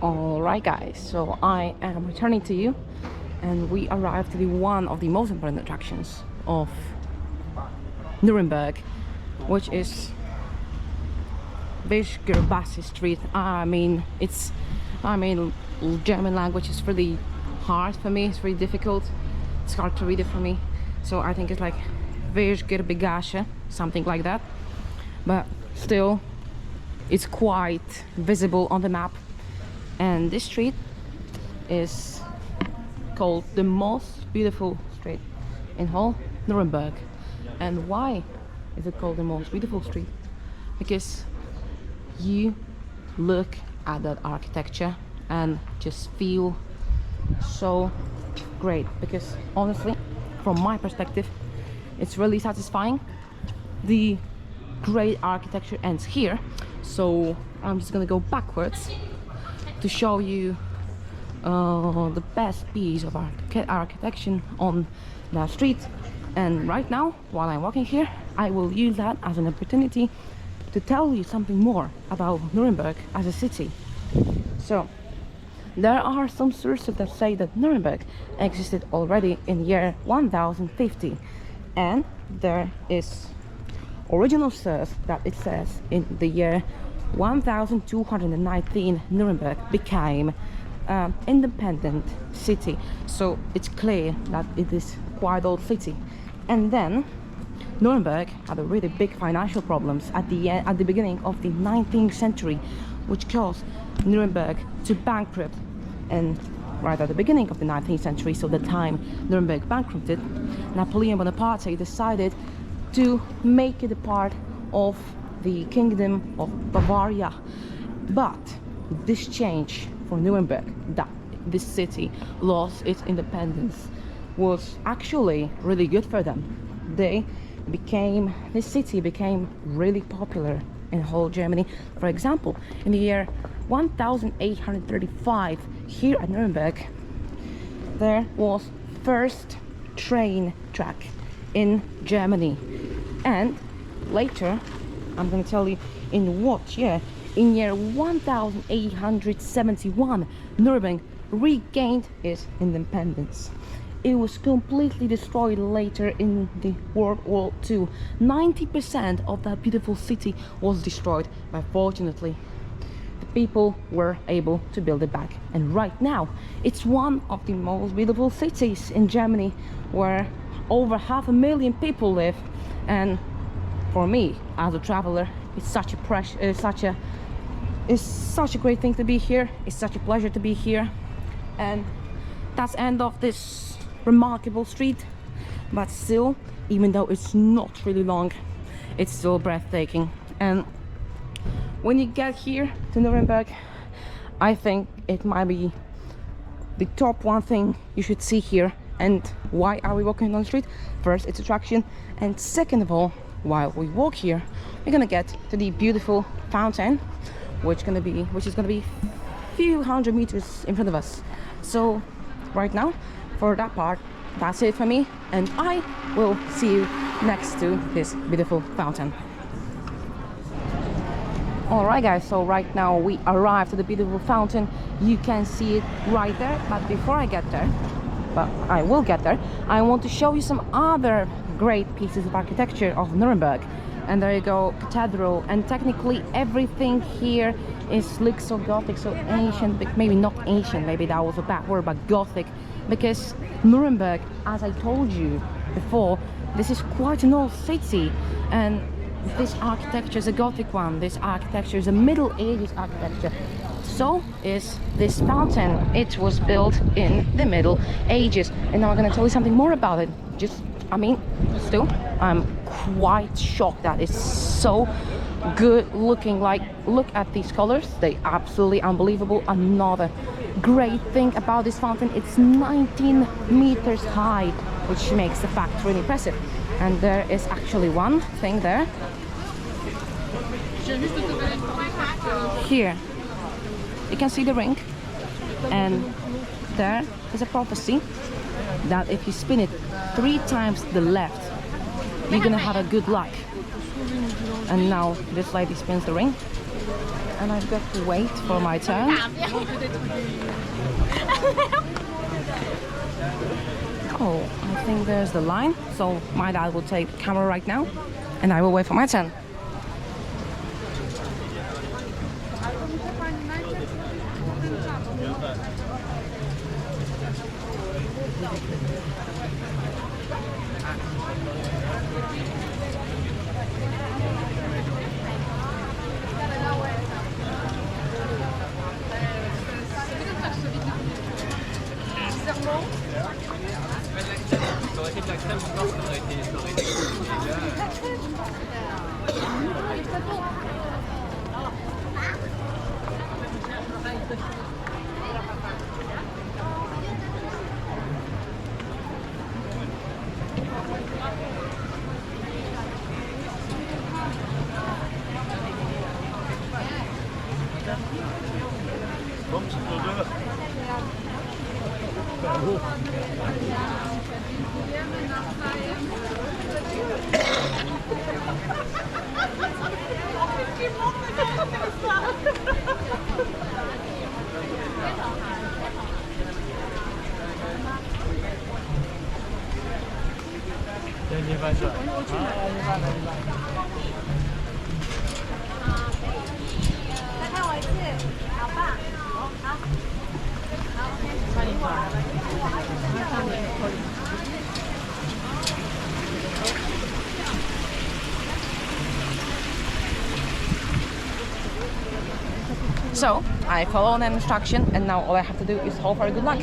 Alright guys, so I am returning to you and we arrived to the one of the most important attractions of Nuremberg, which is Weißgerbergasse Street. German language is really hard for me, it's really difficult, it's hard to read it for me, so I think it's like Weißgerbergasse, something like that, but still it's quite visible on the map. And this street is called the most beautiful street in whole Nuremberg. And why is it called the most beautiful street? Because you look at that architecture and just feel so great. Because honestly, from my perspective, it's really satisfying. The great architecture ends here, so I'm just gonna go backwards to show you the best piece of architecture on that street. And right now, while I'm walking here, I will use that as an opportunity to tell you something more about Nuremberg as a city. So there are some sources that say that Nuremberg existed already in the year 1050, and there is original source that it says in the year 1219 Nuremberg became independent city, so it's clear that it is quite old city. And then Nuremberg had a really big financial problems at the beginning of the 19th century, which caused Nuremberg to bankrupt. And right at the beginning of the 19th century, so the time Nuremberg bankrupted, Napoleon Bonaparte decided to make it a part of the Kingdom of Bavaria. But this change for Nuremberg, that this city lost its independence, was actually really good for them. This city became really popular in whole Germany. For example, in the year 1835, here at Nuremberg, there was first train track in Germany. And later, I'm going to tell you in what year. In year 1871, Nuremberg regained its independence. It was completely destroyed later in the World War II. 90% of that beautiful city was destroyed, but fortunately the people were able to build it back. And right now it's one of the most beautiful cities in Germany, where over 500,000 people live. And for me as a traveler, it's such a great thing to be here. It's such a pleasure to be here. And that's the end of this remarkable street. But still, even though it's not really long, it's still breathtaking. And when you get here to Nuremberg, I think it might be the top one thing you should see here. And why are we walking on the street? First, it's attraction, and second of all, while we walk here, we're gonna get to the beautiful fountain, which is gonna be a few hundred meters in front of us. So right now, for that part, that's it for me, and I will see you next to this beautiful fountain. Alright guys, so right now we arrived at the beautiful fountain. You can see it right there, but before I get there, but I will get there, I want to show you some other great pieces of architecture of Nuremberg. And there you go, cathedral, and technically everything here looks so Gothic, so ancient, but maybe not ancient, maybe that was a bad word, but Gothic, because Nuremberg, as I told you before, this is quite an old city, and this architecture is a Gothic one. This architecture is a Middle Ages architecture. So is this fountain. It was built in the Middle Ages, and now I'm gonna tell you something more about it. Still, I'm quite shocked that it's so good looking. Like, look at these colors, they absolutely unbelievable. Another great thing about this fountain, it's 19 meters high, which makes the fact really impressive. And there is actually one thing there. Here you can see the ring, and there is a prophecy that if you spin it 3 times to the left, you're gonna have a good luck. And now this lady spins the ring, and I've got to wait for my turn. Oh, I think there's the line, so my dad will take the camera right now, and I will wait for my turn. So I follow an instruction, and now all I have to do is hope for good luck.